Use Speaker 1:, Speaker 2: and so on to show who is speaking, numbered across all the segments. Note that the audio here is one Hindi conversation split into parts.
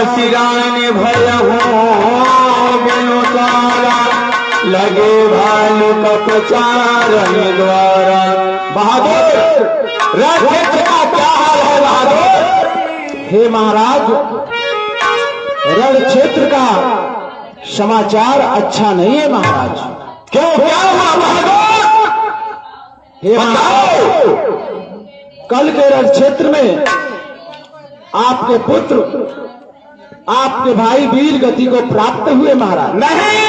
Speaker 1: सिरान भय हो बिनु तारा लगे भालू कपचारण द्वारा। बहादुर रणक्षेत्र का क्या हाल है बहादुर?
Speaker 2: हे महाराज, रण क्षेत्र का समाचार अच्छा नहीं है महाराज।
Speaker 1: क्यों, क्या हुआ बहादुर?
Speaker 2: हे महाराज, कल के रण क्षेत्र में आपके पुत्र आपके भाई वीर गति को प्राप्त हुए महाराज।
Speaker 1: नहीं,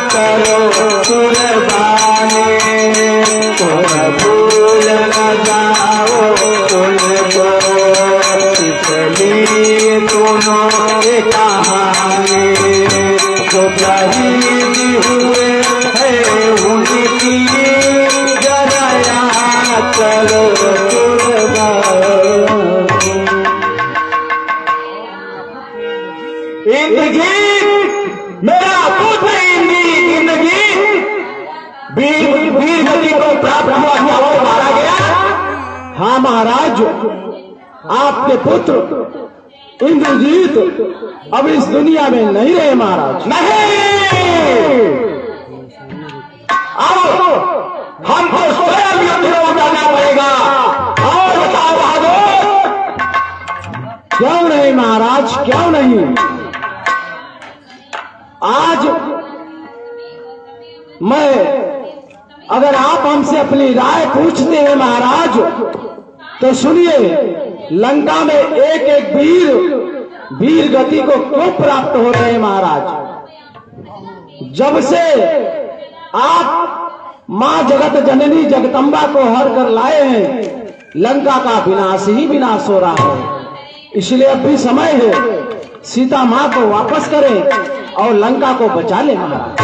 Speaker 1: करो कुर्बानी भूल न जाओ उनको, इसलिए दोनों कहानी जो शहीद हुए है उनकी जरा याद करो कुर्बानी। मेरा पुत्र वीर गति को प्राप्त हुआ क्या और मारा गया?
Speaker 2: हाँ महाराज, आपके पुत्र इंद्रजीत अब इस दुनिया में नहीं रहे महाराज।
Speaker 1: नहीं, आओ हमको स्वयं युद्ध में उतारना पड़ेगा। और बताओ बहादुर।
Speaker 2: क्यों नहीं महाराज, क्यों नहीं? आज मैं, अगर आप हमसे अपनी राय पूछते हैं महाराज, तो सुनिए, लंका में एक एक वीर गति को क्यों प्राप्त हो रहे हैं महाराज? जब से आप मां जगत जननी जगदम्बा को हर कर लाए हैं, लंका का विनाश ही विनाश हो रहा है। इसलिए अब भी समय है, सीता मां को वापस करें और लंका को बचा ले महाराज।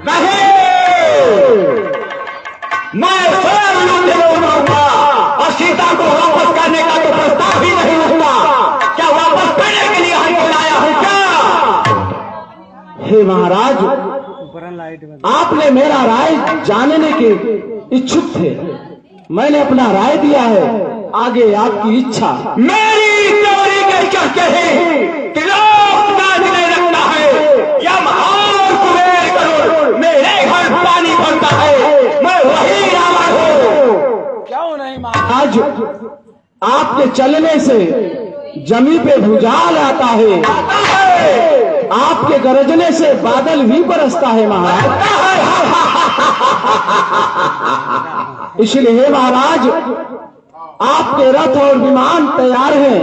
Speaker 1: नहीं, मैं स्वयं युद्ध में उतरूंगा और सीता को वापस करने का तो प्रस्ताव ही नहीं उठता। क्या वापस करने के लिए हमको लाया हूं क्या?
Speaker 2: हे महाराज, आपने मेरा राय जानने के इच्छुक थे, मैंने अपना राय दिया है, आगे आपकी इच्छा।
Speaker 1: मेरी चोरी के चर्चे हैं कि लोग नाचने लगता है या महान कुबेर करोड़ मेरे घर पानी भरता है, मैं वही रावण हूँ।
Speaker 2: क्यों नहीं महाराज, आपके चलने से जमी पे भूचाल आता है, आपके गरजने से बादल भी बरसता है महाराज। इसलिए हे महाराज, आपके रथ और विमान तैयार हैं,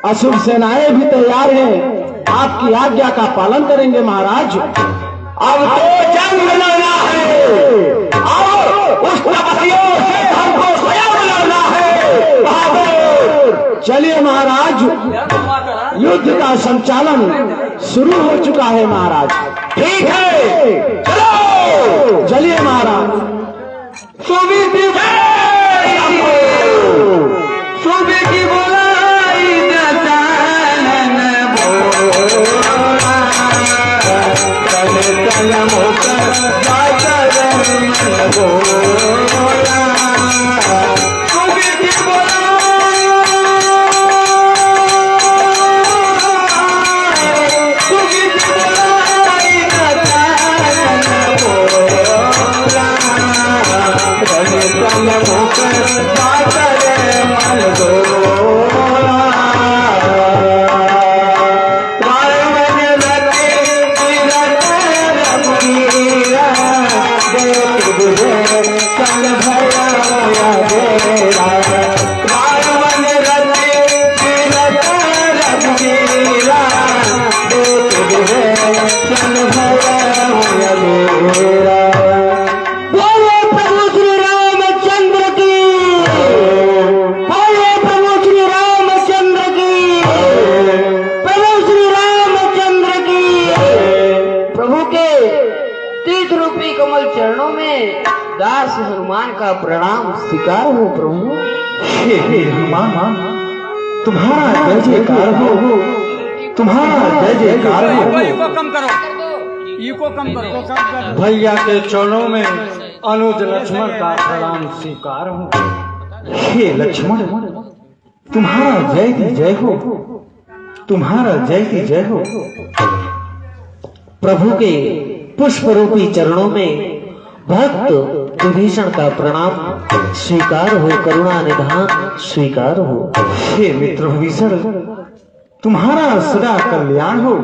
Speaker 2: असुर सेनाएं भी तैयार हैं, आपकी आज्ञा का पालन करेंगे महाराज।
Speaker 1: अब तो जंग लड़ना है और उस तपस्वियों से हमको स्वयं लड़ना है बहादुर।
Speaker 2: चलिए महाराज, युद्ध का संचालन शुरू हो चुका है महाराज।
Speaker 1: ठीक है, चलो
Speaker 2: चलिए महाराज।
Speaker 1: सुबह की बोलाई दसानन बोला, तन तन होकर जाकर मन बोला। सुबह की बोलाई, सुबह की बोलाई दसानन बोला, तन तन होकर जाकर मन बोला।
Speaker 2: प्रभु श्री रामचंद्र की, प्रभु श्री राम प्रणाम स्वीकार हो प्रभु।
Speaker 1: हे हनुमान, तुम्हारा जय जयकार हो, तुम्हारा जय जयकार हो।
Speaker 3: इको कम करो, इको कम करो।
Speaker 4: भैया के चरणों में अनुज लक्ष्मण का प्रणाम स्वीकार हो।
Speaker 1: हे लक्ष्मण, तुम्हारा जय की जय हो, तुम्हारा जय की जय हो।
Speaker 2: प्रभु के पुष्प रूपी चरणों में भक्त विभीषण का प्रणाम स्वीकार हो, करुणा निधान स्वीकार हो।
Speaker 1: हे मित्र विभीषण, तुम्हारा सदा कल्याण हो।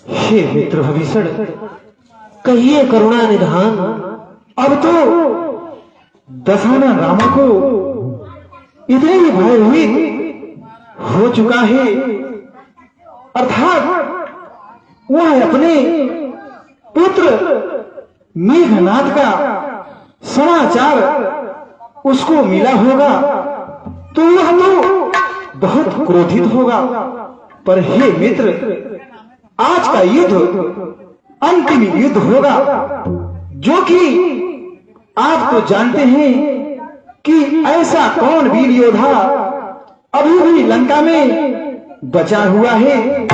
Speaker 1: हे मित्र विभीषण,
Speaker 2: कहिए करुणा निधान।
Speaker 1: अब तो दशानन राम को इतने ही भयभीत हो चुका है, अर्थात वह अपने पुत्र मेघनाथ का समाचार उसको मिला होगा तो वह तो बहुत क्रोधित होगा। पर हे मित्र, आज का युद्ध अंतिम युद्ध होगा, जो कि आप तो जानते हैं कि ऐसा कौन वीर योद्धा अभी भी लंका में बचा हुआ है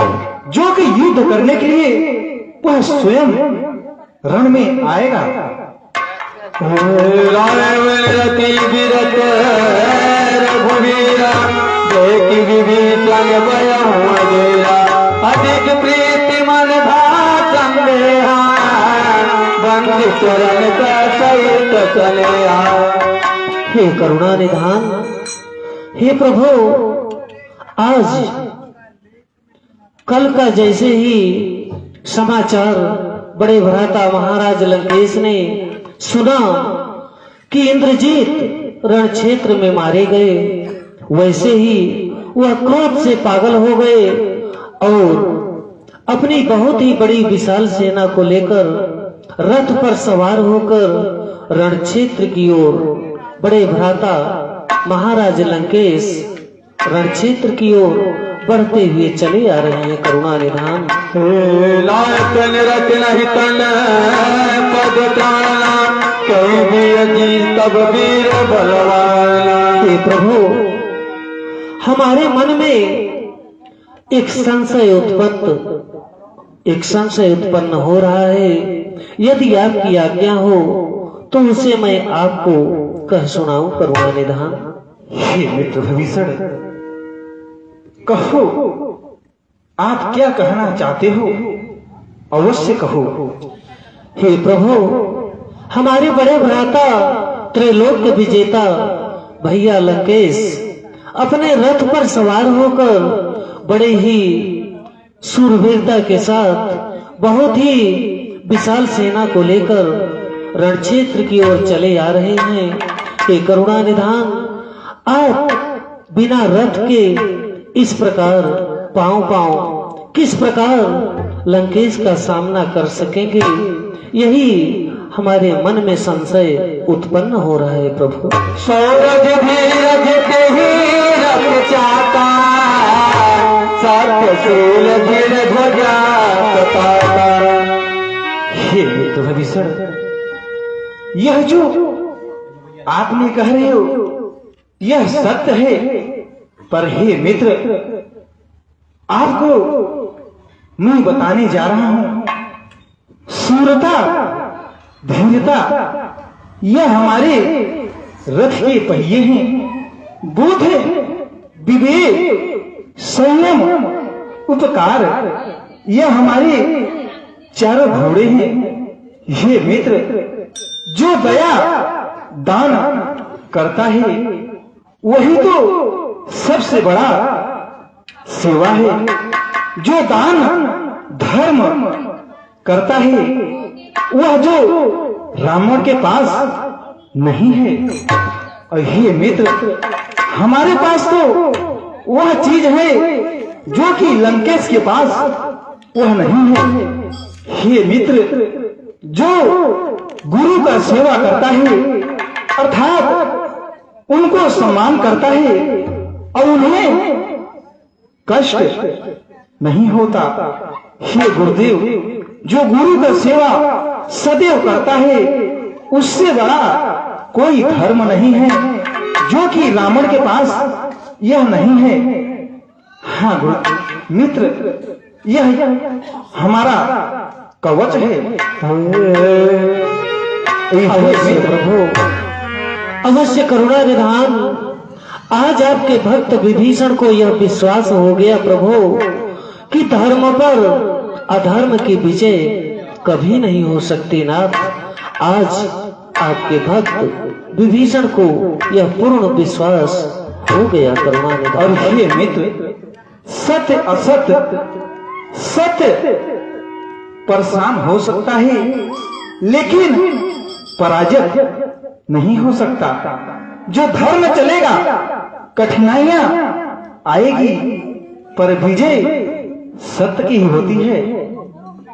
Speaker 1: जो कि युद्ध करने के लिए वह स्वयं रण में आएगा।
Speaker 4: अधिक प्रीति मन चरण का सहित चले।
Speaker 2: हे करुणा निधान, हे प्रभु, आज कल का जैसे ही समाचार बड़े भ्राता महाराज लंकेश ने सुना कि इंद्रजीत रण क्षेत्र में मारे गए, वैसे ही वह क्रोध से पागल हो गए और अपनी बहुत ही बड़ी विशाल सेना को लेकर रथ पर सवार होकर रण क्षेत्र की ओर बड़े भ्राता महाराज लंकेश रण क्षेत्र की ओर बढ़ते हुए चले आ रहे हैं। करुणा निधान।
Speaker 4: तब वीर बलवाना।
Speaker 2: हे प्रभु, हमारे मन में एक संशय उत्पन्न हो रहा है। यदि आपकी आज्ञा हो तो उसे मैं आपको कह सुनाऊं करुणा निधान।
Speaker 1: हे मित्र विभीषण, कहो, आप क्या कहना चाहते हो, अवश्य कहो।
Speaker 2: हे प्रभु, हमारे बड़े भ्राता त्रैलोक्य विजेता भैया लंकेश अपने रथ पर सवार होकर बड़े ही शूरवीरता के साथ बहुत ही विशाल सेना को लेकर रण क्षेत्र की ओर चले आ रहे हैं। हे करुणा निधान, आप बिना रथ के इस प्रकार पांव किस प्रकार लंकेश का सामना कर सकेंगे, यही हमारे मन में संशय उत्पन्न हो रहा है प्रभु।
Speaker 4: सौरज धीरज के ही रथ चाहता, सत्यशील धीर ध्वजा सताता।
Speaker 1: हे मित्र विभीषण, यह जो आपने कह रहे हो यह सत्य है, पर हे मित्र, आपको मैं बताने जा रहा हूं, शूरता धैर्यता यह हमारे रथ के पहिए हैं। बुद्ध विवेक संयम उपकार यह हमारे चारों घोड़े हैं। ये मित्र, जो दया दान करता है वही तो सबसे बड़ा सेवा है। जो दान धर्म करता है वह जो रावण के पास नहीं है। और हे मित्र, हमारे पास तो वह चीज है जो कि लंकेश के पास वह नहीं है। हे मित्र, जो गुरु का सेवा करता है अर्थात उनको सम्मान करता है और उन्हें कष्ट नहीं होता। हे गुरुदेव, जो गुरु का सेवा सदैव करता है
Speaker 2: उससे बड़ा कोई धर्म नहीं है जो कि रावण के पास यह नहीं है। हाँ गुरु मित्र, यह हमारा कवच है। अवश्य प्रभु, अवश्य करुणा निधान। आज आपके भक्त विभीषण को यह विश्वास हो गया प्रभु कि धर्म पर अधर्म की विजय कभी नहीं हो सकती नाथ। आज आपके भक्त विभीषण को यह पूर्ण विश्वास हो गया करुणा निधान। और ये मित्र, सत्य असत्य, सत्य परेशान हो सकता है लेकिन पराजित नहीं हो सकता। जो धर्म चलेगा कठिनाइयां आएगी पर विजय सत्य की ही होती है।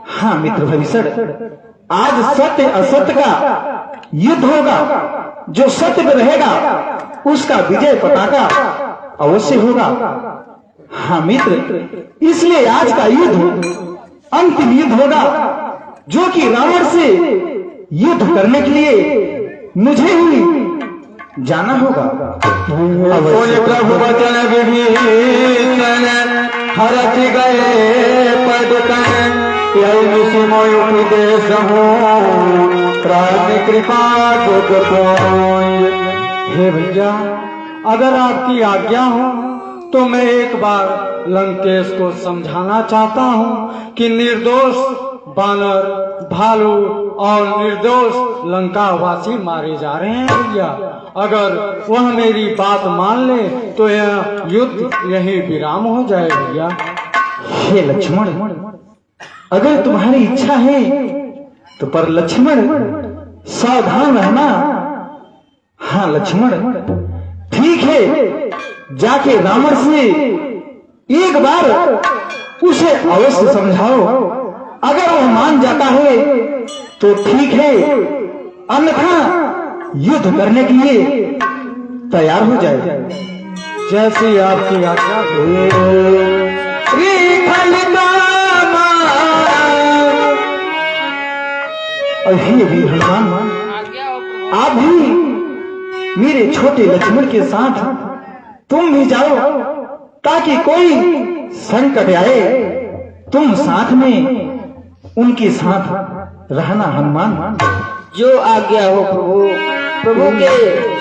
Speaker 2: हाँ मित्र भविष्य, आज सत्य असत्य का युद्ध होगा। जो सत्य में रहेगा उसका विजय पताका अवश्य होगा। हाँ मित्र, इसलिए आज का युद्ध अंतिम युद्ध होगा जो कि रावण से युद्ध करने के लिए मुझे ही जाना होगा।
Speaker 4: प्रभु वचन विभीषण हरख गए पद तन, यही सिमोय उपदेश हो प्राण कृपा दुख पुंज। हे भैया, अगर आपकी आज्ञा हो तो मैं एक बार लंकेश को समझाना चाहता हूँ कि निर्दोष बानर, भालू और निर्दोष लंकावासी मारे जा रहे हैं भैया। अगर वह मेरी बात मान ले तो यह युद्ध यहीं विराम हो जाए भैया।
Speaker 2: हे लक्ष्मण, अगर तुम्हारी इच्छा है तो पर लक्ष्मण सावधान रहना। हाँ लक्ष्मण, ठीक है, जाके रावण से एक बार उसे अवश्य समझाओ। अगर वह मान जाता है तो ठीक है, अन्यथा युद्ध करने के लिए तैयार हो जाए।
Speaker 4: जैसी आपकी आज्ञा
Speaker 2: अभी भी हनुमान, आप भी मेरे छोटे लक्ष्मण के साथ तुम भी जाओ ताकि कोई संकट आए तुम साथ में उनके साथ रहना। हनुमान,
Speaker 5: जो आज्ञा हो प्रभु। प्रभु के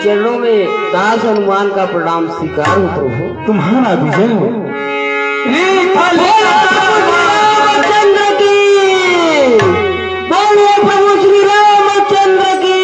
Speaker 5: चरणों में दास हनुमान का प्रणाम स्वीकार हो प्रभु।
Speaker 2: तुम्हारा विजय हो।
Speaker 5: रामचंद्र की बोलिए, प्रभु श्री रामचंद्र की।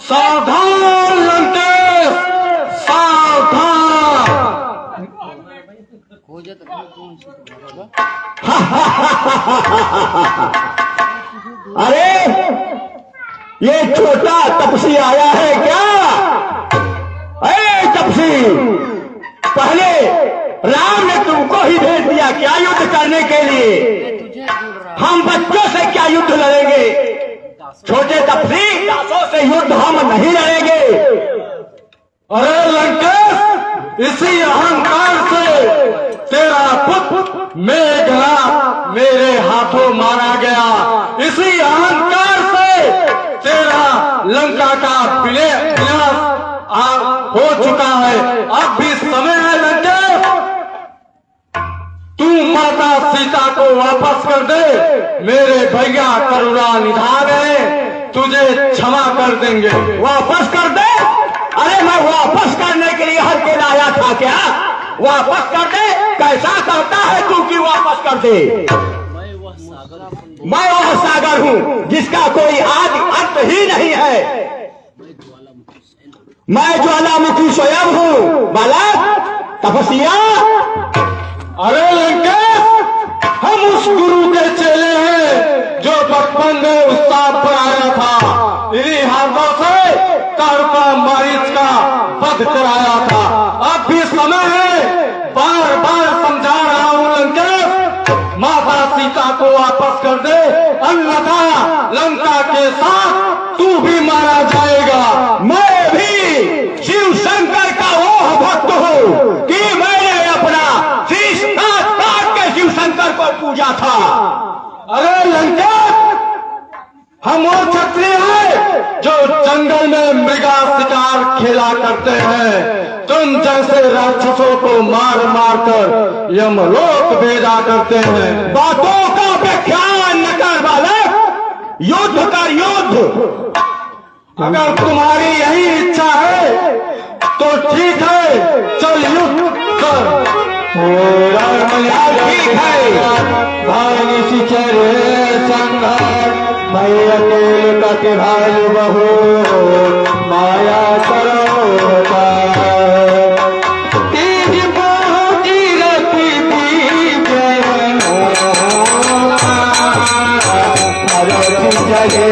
Speaker 4: सावधान लंकेश, सावधान।
Speaker 1: अरे ये छोटा तपसी आया है क्या? अरे तपसी, पहले राम ने तुमको ही भेज दिया क्या युद्ध करने के लिए? हम बच्चों से क्या युद्ध लड़ेंगे? छोटे तपसी, दासों से युद्ध हम नहीं लड़ेंगे।
Speaker 4: अरे लंकेश, इसी अहंकार से तेरा पुत्र मेघनाद मेरे हाथों मारा गया। इसी अहंकार से तेरा लंका का विनाश हो चुका है। अब भी समय है लंकेश, तू माता सीता को वापस कर दे। मेरे भैया करुणा निधान है, तुझे क्षमा कर देंगे।
Speaker 1: वापस कर दे? अरे मैं वापस करने के लिए हर के लाया था क्या? वापस कर दे, कैसा करता है तू कि वापस कर दे? मैं वह सागर हूं जिसका कोई आदि अंत ही नहीं है। मैं ज्वालामुखी स्वयं हूं बालक तपस्या।
Speaker 4: अरे लंकेश, हम उस गुरु के चेले हैं जो बचपन में उत्साह पर आया था, इन्हीं हाथों से तारका मारीच का वध कराया था। अब भी समय है, बार बार समझा रहा हूँ लंकेश, माता सीता को वापस कर दे, अन्यथा लंका के साथ तू भी मारा जाएगा।
Speaker 1: मैं भी शिव शंकर का वो भक्त हूं कि मैंने अपना शीश काट काट के शिव शंकर को पूजा था।
Speaker 4: अरे लंकेश, हम वो क्षत्रिय हैं जो जंगल में मृगा शिकार खेला करते हैं। तुम जैसे राक्षसों को मार मार कर यमलोक भेजा करते हैं।
Speaker 1: बातों का व्याख्यान न कर बालक, युद्ध कर युद्ध।
Speaker 4: अगर तुम्हारी यही इच्छा है तो ठीक है, चल युद्ध कर।
Speaker 1: ठीक है।
Speaker 4: भाई सिचरे संघर्ष, मैं अकेले कटे भाई बहू, माया करो तीज बहुती रखी जगे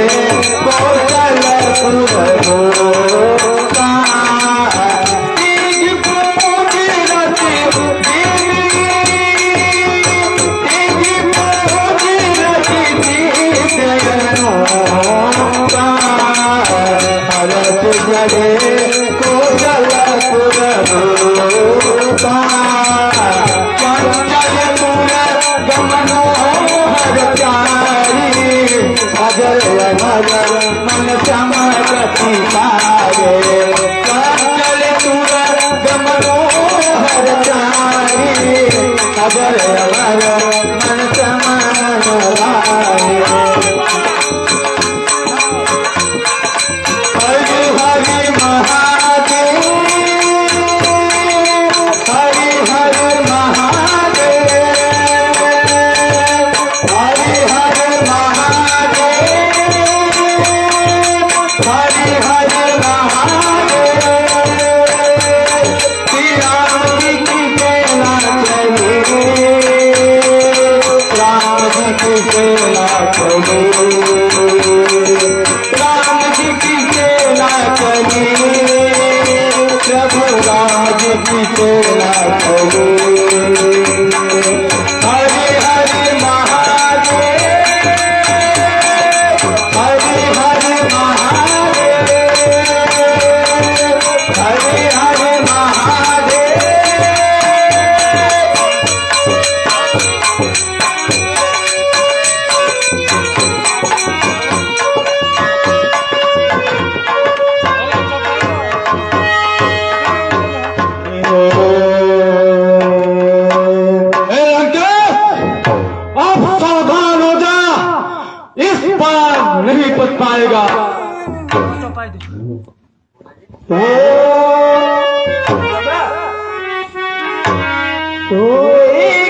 Speaker 4: नहीं बच पाएगा।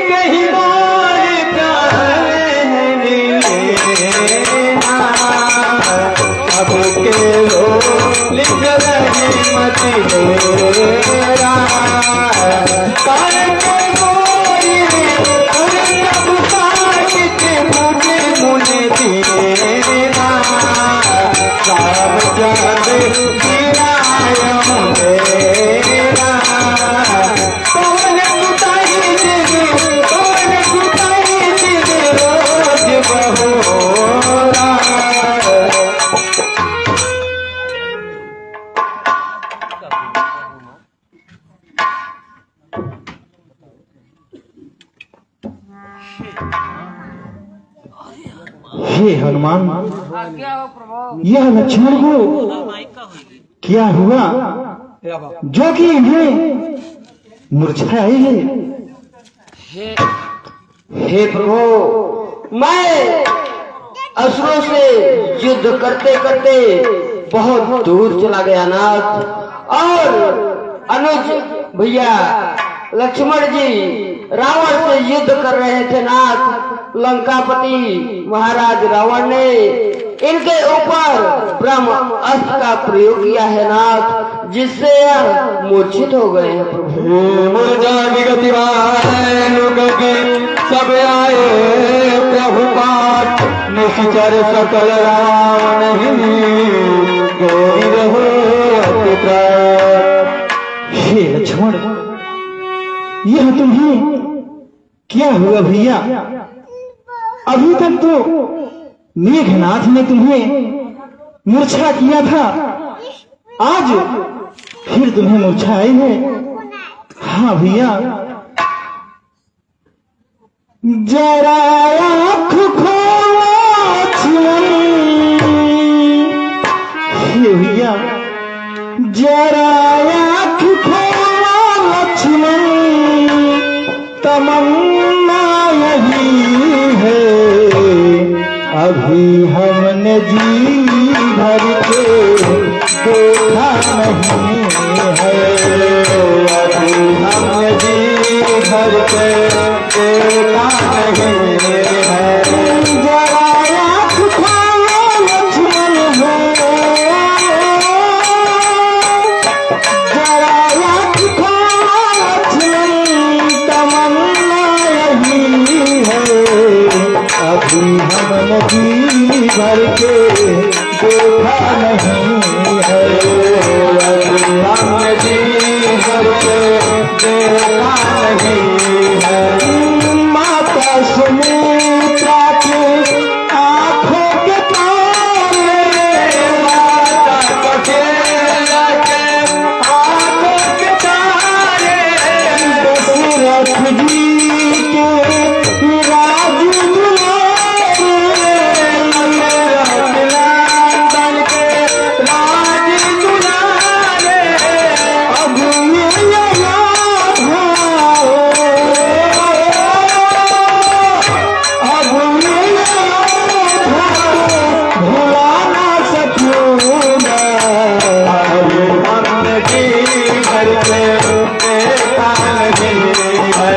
Speaker 4: कहीं अब के लो लिख रही मती मेरा हे हनुमान, यह लक्ष्मण को क्या हुआ जो कि इन्हें मुरझाए हैं?
Speaker 5: हे प्रभु, मैं असुरों से युद्ध करते करते बहुत दूर चला गया नाथ, और अनुज भैया लक्ष्मण जी रावण से युद्ध कर रहे थे नाथ। लंकापति महाराज रावण ने इनके ऊपर ब्रह्म अस्त्र का प्रयोग किया है नाथ, जिससे यह मूर्छित हो गए हैं प्रभु।
Speaker 4: मुर्जा विगतिवान सब आए प्रभु पाठ निश्चर सकल राम
Speaker 2: हे लक्ष्मण, यह तुम्हें क्या हुआ भैया? अभी तक तो मेघनाथ ने तुम्हें मूर्छा किया था, आज फिर तुम्हें मूर्छा आई है। हाँ भैया, जरा आँख खोलो लक्ष्मण। हे भैया, जरा आँख खोलो लक्ष्मण, तमन्ना यही है अभी हमने जी भर के देखा नहीं है,
Speaker 4: अभी हमने जी भर के देखा नहीं है।
Speaker 2: जरा आँख खोलो लक्ष्मण हो, जरा आँख खोलो लक्ष्मण, तमन्ना यही है अभी हमने जी भर के देखा नहीं है,
Speaker 4: अभी हमने जी भर के देखा नहीं है।
Speaker 2: माता सुमित्रा के आँखों के तारे,
Speaker 4: माता कौशल्या के आँखों के तारे,
Speaker 2: दशरथ जी के राज दुलारे,
Speaker 4: नंदन के राज दुलारे,
Speaker 2: अब ये याद है, अब ये याद है, भुला ना सकूंगा।
Speaker 4: अभी हमने जी भर के देखा नहीं है,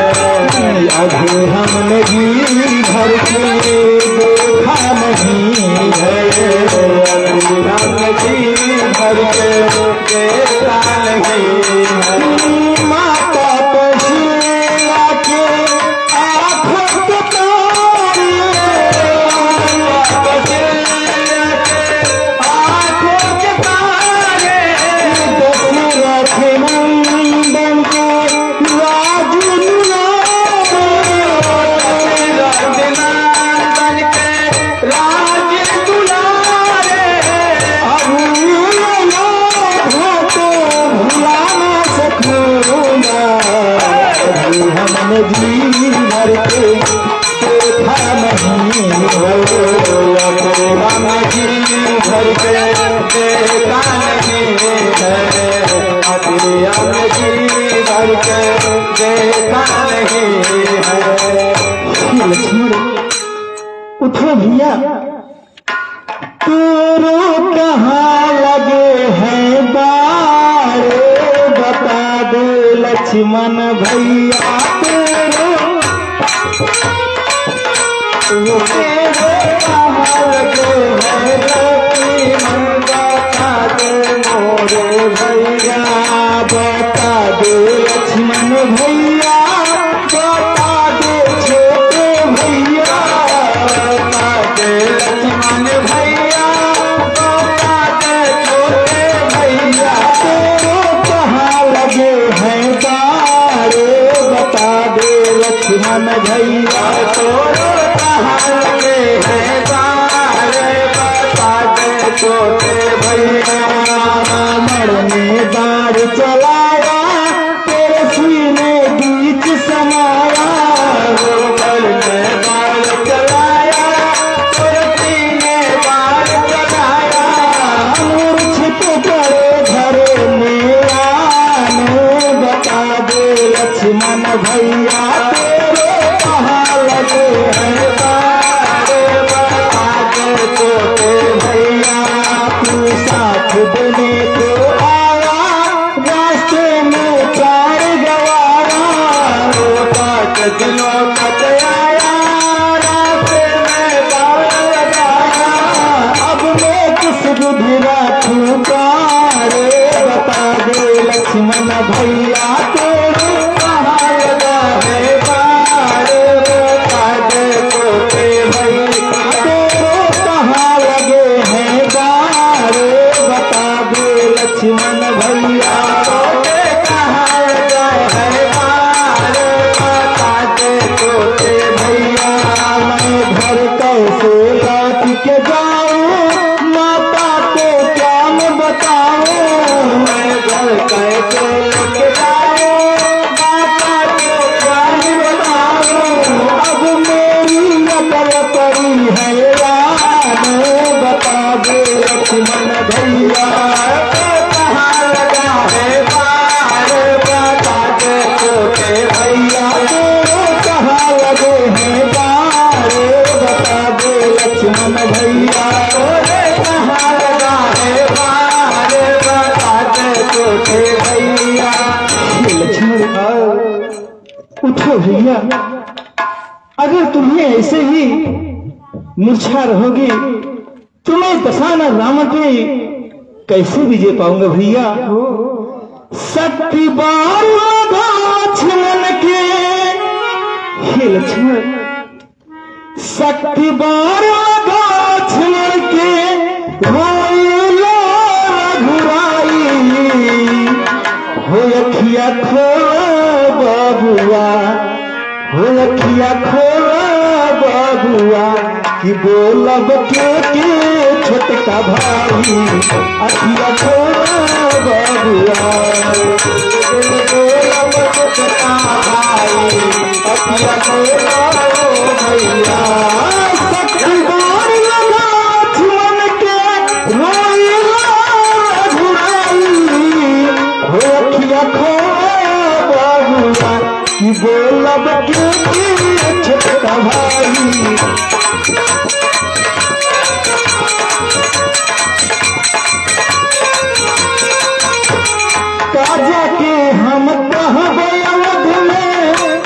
Speaker 2: अभी हमने जी भर के देखा नहीं है,
Speaker 4: अभी हमने जी भर के देखा नहीं है।
Speaker 2: माता कौशल्या के आँखों के तारे,
Speaker 4: कौशल्या के आँखों के तारे,
Speaker 2: दशरथ नंदन के राज दुलारे,
Speaker 4: नंदन के राज दुलारे,
Speaker 2: अब ये याद है तो भुला ना सकूंगा। अभी हमने जी भर के देखा नहीं है,
Speaker 4: अभी हमने जी भर के देखा नहीं है, अभी हमने जी भर के देखा नहीं है।
Speaker 2: लक्ष्मण उठो भैया, तेरे कहाँ लगे हैं बारे, बता दे लक्ष्मण भैया तेरे कहाँ लगे हैं लक्ष्मण, बता दे मोरे भैया, बता दे लक्ष्मण भैया, बता दे छोटे भैया,
Speaker 4: बता दे लक्ष्मण भैया, बता दे छोटे भैया,
Speaker 2: तेरे कहाँ लगे हैं तारे, बता दे लक्ष्मण भैया।
Speaker 4: तोरो कहाँ लगे हैं तारे, बता दे छोटे भैया।
Speaker 2: मरने दार चलाया, तेरे सीने बीच समाया,
Speaker 4: गोबर में बाल चलाया, तोरे सीने बाल चलाया,
Speaker 2: मूर्छित करे घरे मेरा ने, बता दे लक्ष्मण भैया तेरे कहाँ लगे तुम भी ऐसे ही मूर्छा रहोगे तो मैं दशानन रावण पे कैसे विजय पाऊंगा भैया। शक्ति बार लक्ष्मण के, हे लक्ष्मण शक्ति बार लक्ष्मण के रोइला घुराई हो अखिया खोला बाबुआ, हो अखिया खोला बाबुआ कि बोलब के छोटका भाई अखिया खोला बाबुआ, बोलब छोटका भाई अखिया खोला भैया। शक्ति बार लक्ष्मण के रोइला घुराई हो अखिया खोला बाबुआ कि बोलब के छोटका भाई। काजा के हम कहबे अवध में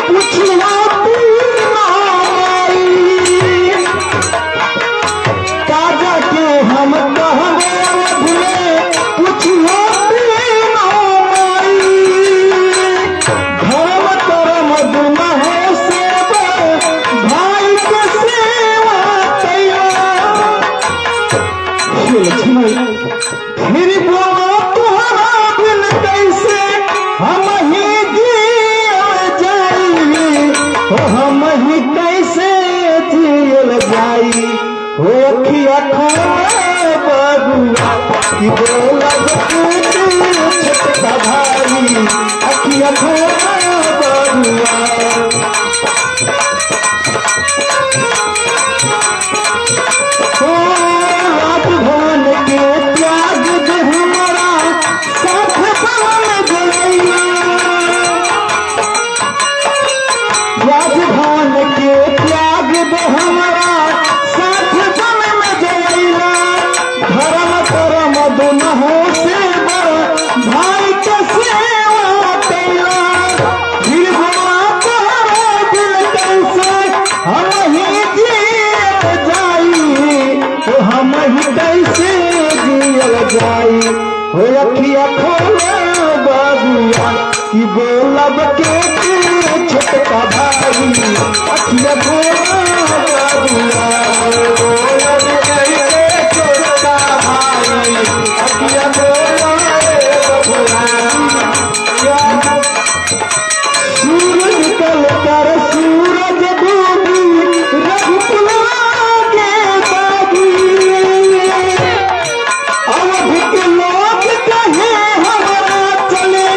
Speaker 2: पुछला माई, काजा के हम कहबे अवध में पुछला माई। धर्म कर्म दुना है सेवा भाई के सेवा तैयार। फिर बोलो तुम्हारा बिन कैसे हम ही जियल जाई, हो हम ही कैसे जियल जाई हो अखिया खोला बाबुआ कि बोलब छोटका भाई अखिया खोला बाबुआ। राजभवन के त्याग दे हमारा साथ बन गइला, राजभवन के त्याग दे हमारा साथ बन गइला। धर्म कर्म दुनों से बड़ भाई के सेवा कैला। फिर बोला तोहरा दिल कैसे हम ही जियल जाई, तो हम ही कैसे जियल जाई हो अखिया खोला बाबुआ कि बोलब के छोटका भाई अखिया खोला बाबुआ, बोलब के छोटका भाई अखिया खोला बाबुआ। सूरज निकल कर सूरज डूबी रघुकुला के बागी, अवध के लोग कहे हमारा चले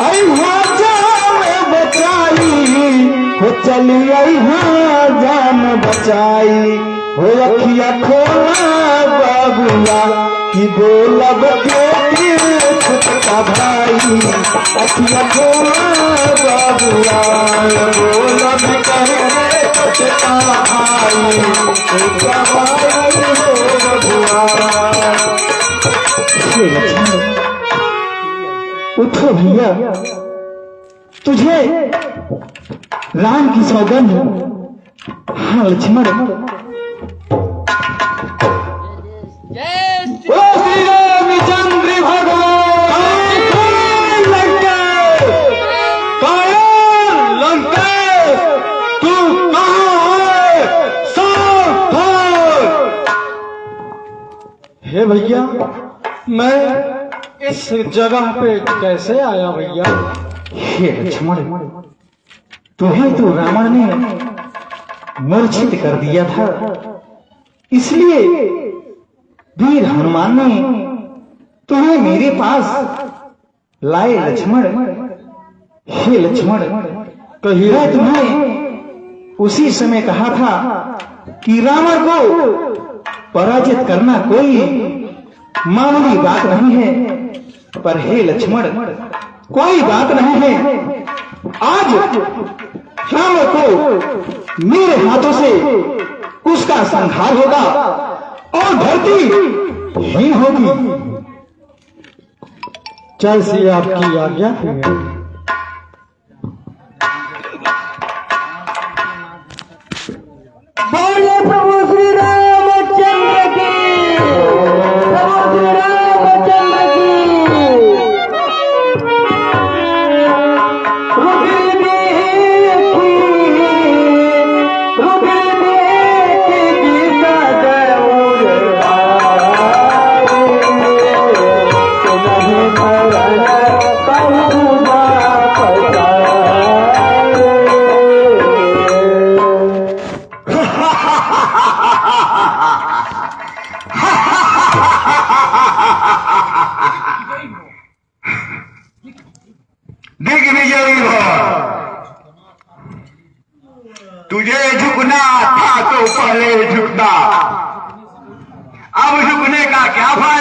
Speaker 2: अइहा जान बचाई, हो चली अइहा जान बचाई हो अखिया खोला बाबुआ कि बोलब के छोटका भाई अखिया खोला बाबुआ, बोलब के छोटका भाई छोटका भाई हो बाबुआ। उठो भैया, तुझे राम की सौगंध। हाँ लक्ष्मण,
Speaker 3: जय श्री
Speaker 1: ओ श्री रामचंद्र भगवान लंकेश, कायर लंकेश तू कहाँ है? साफ बोल।
Speaker 2: हे भैया मैं इस जगह पे कैसे आया भैया। हे लक्ष्मण, तुम्हें तो रावण ने मूर्छित कर दिया था, इसलिए वीर हनुमान ने तुम्हें मेरे पास लाए लक्ष्मण। हे लक्ष्मण, कहिए मैं तुम्हें उसी समय कहा था कि रावण को पराजित करना कोई मामूली बात नहीं है, पर हे लक्ष्मण कोई बात नहीं है। आज रावण को मेरे हाथों से उसका संहार होगा और धरती हीन होगी। चल सी आपकी आज्ञा है।
Speaker 5: बोले प्रभु श्री रामचंद्र की, प्रभु श्री रामचंद्र की। रुद्र देखी गीता जरूर नहीं मरण कहूँगा
Speaker 1: दिग्विजयी हो, तुझे झुकना था तो पहले झुकता, अब झुकने का क्या फायदा।